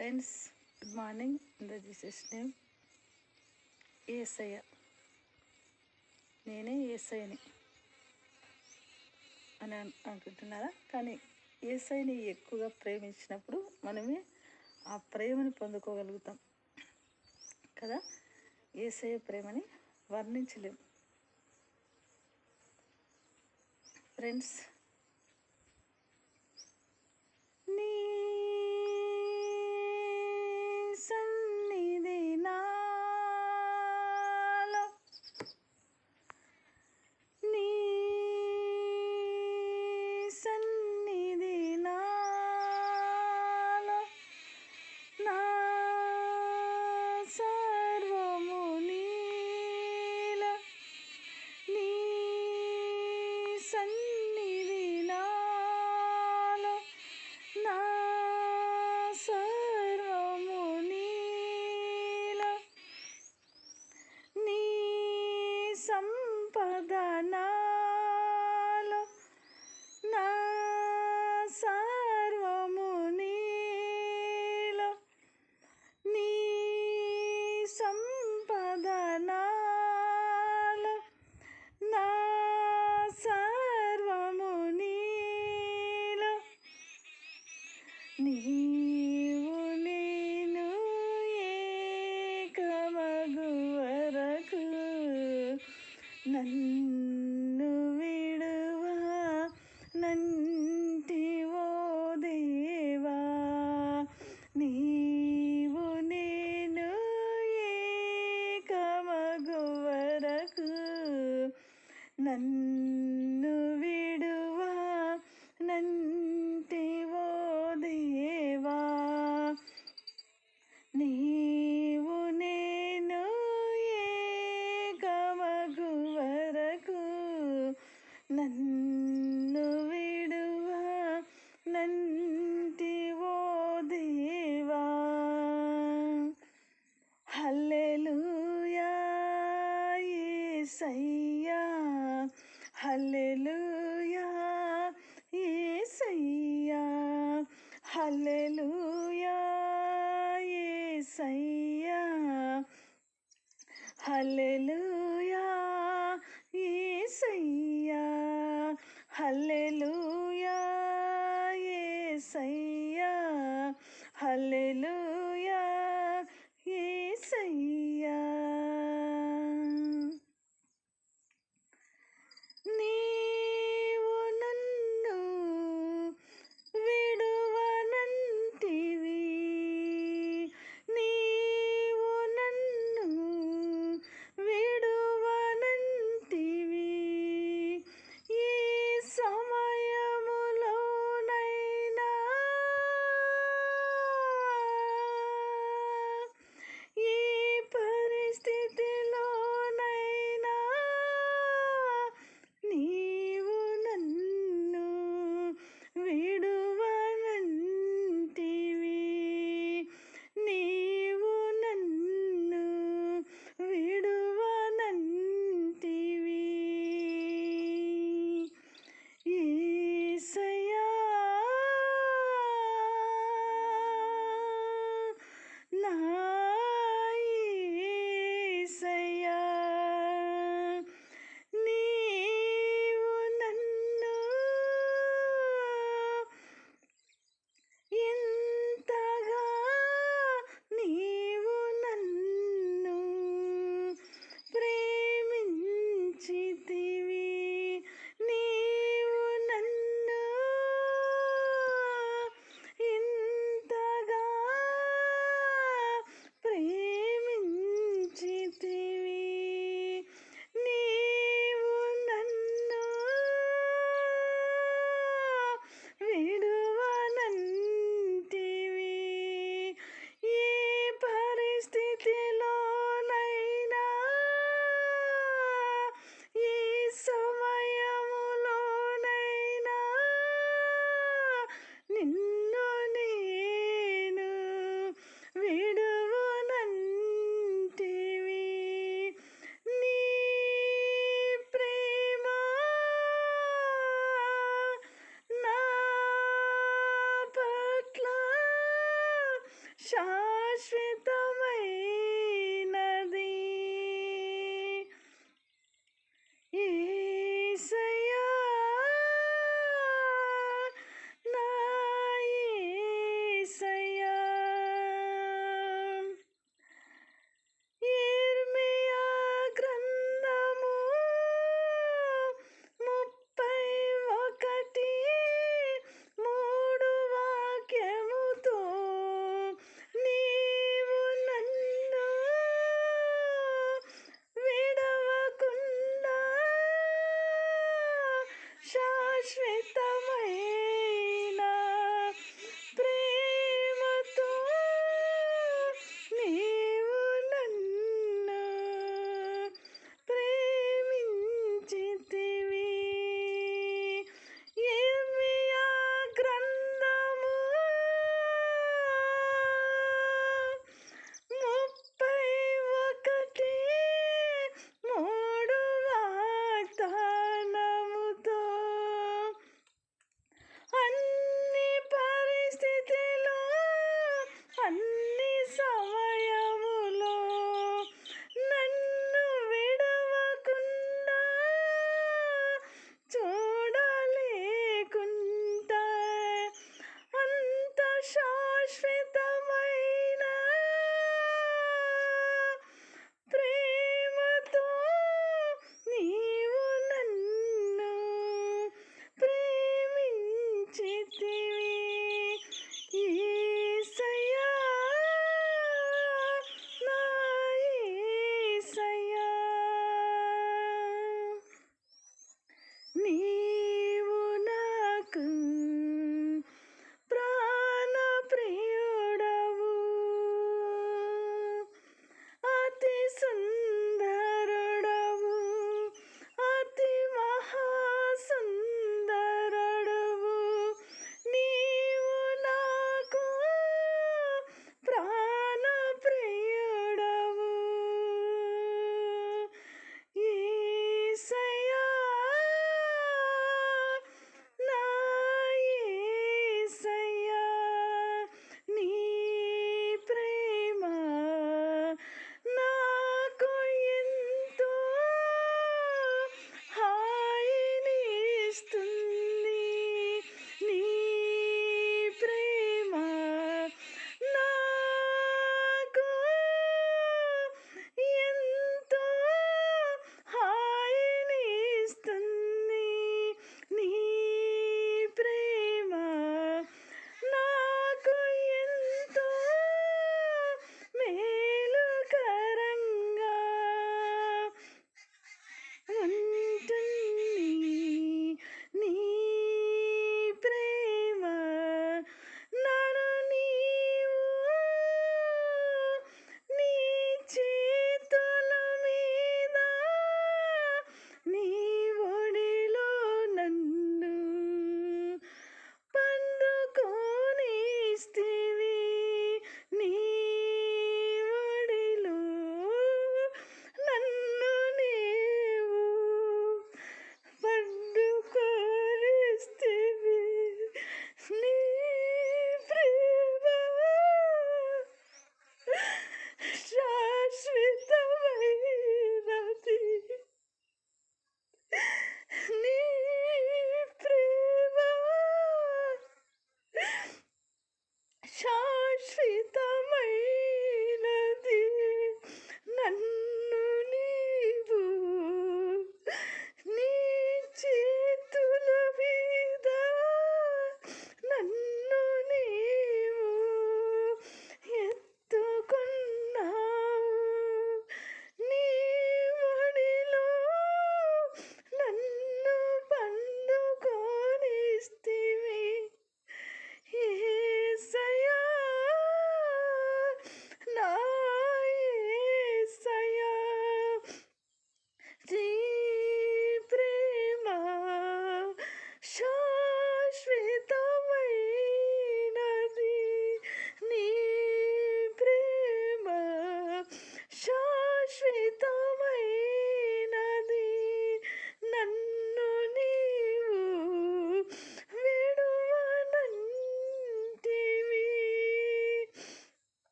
Friends, good morning. In the Jesus name. యేసయ్య, నేనే యేసయ్యని అని అనుకుంటున్నారా? కానీ యేసయ్యని ఎక్కువగా ప్రేమించినప్పుడు మనమే ఆ ప్రేమని పొందుకోగలుగుతాం కదా. యేసయ్య ప్రేమని వర్ణించలేం. ఫ్రెండ్స్, నీ సన్నిధి నాలో, నీ సన్నిధి నాలో, నా సర్వము నీలో, నీ సన్నిధి నాలో, నా సర్వము నీలో, నీ సంపద నాలో, నా సర్వము నీలో, నీ సంపద నాలో, నా సర్వము నీలో, నీవు నేను ఏకమగు వరకు నన్ను విడువా నంటివో దేవా, నీవు నేను ఏకమగు వరకు నన్ను విడువా నంటివో దేవా, నీవు నేను ఏకమగు వరకు నన్ను విడువా నంటివో దేవా. హల్లెలూయా యేసయ్యా, హల్లెలూయా యేసయ్యా, హల్లెలూయా యేసయ్యా, హల్లెలూయా యేసయ్యా, హల్లెలూయా యేసయ్యా, హల్లెలూయా యేసయ్యా. నీవు నన్ను విడువనంటివి, నీవు నన్ను విడువనంటివి, ఈ సమయములోనైనా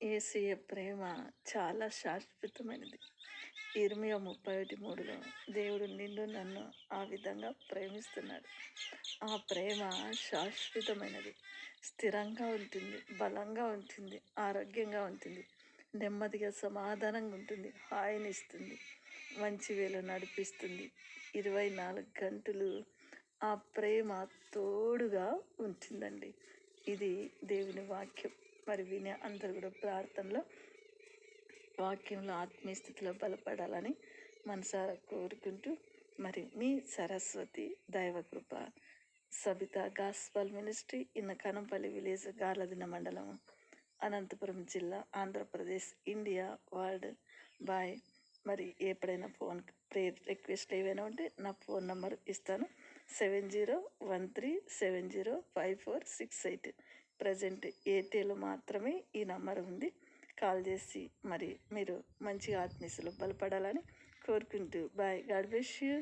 యేసయ్య ప్రేమ చాలా శాశ్వతమైనది. ఇర్మియా 31:3లో దేవుడు నిన్ను నన్ను ఆ విధంగా ప్రేమిస్తున్నాడు. ఆ ప్రేమ శాశ్వతమైనది, స్థిరంగా ఉంటుంది, బలంగా ఉంటుంది, ఆరోగ్యంగా ఉంటుంది, నెమ్మదిగా సమాధానంగా ఉంటుంది, హాయినిస్తుంది, మంచి వేలో నడిపిస్తుంది. 24 గంటలు ఆ ప్రేమ తోడుగా ఉంటుందండి. ఇది దేవుని వాక్యం. మరి వినే అందరు కూడా ప్రార్థనలో వాక్యంలో ఆత్మీయ స్థితిలో బలపడాలని మనసారా కోరుకుంటూ, మరి మీ సరస్వతి దైవకృప Sabitha gospel ministry in Kanampalli village, Garladinne మండలం, అనంతపురం జిల్లా, ఆంధ్రప్రదేశ్, ఇండియా, వరల్డ్. బాయ్. మరి ఎప్పుడైనా ఫోన్ ప్రేయర్ రిక్వెస్ట్ ఏవైనా ఉంటే నా ఫోన్ నెంబర్ ఇస్తాను, 7013705468. ప్రజెంట్ ఎయిర్టెల్ మాత్రమే ఈ నంబర్ ఉంది. కాల్ చేసి మరి మీరు మంచిగా ఆత్మీయులు బలపడాలని కోరుకుంటూ బాయ్. God bless you.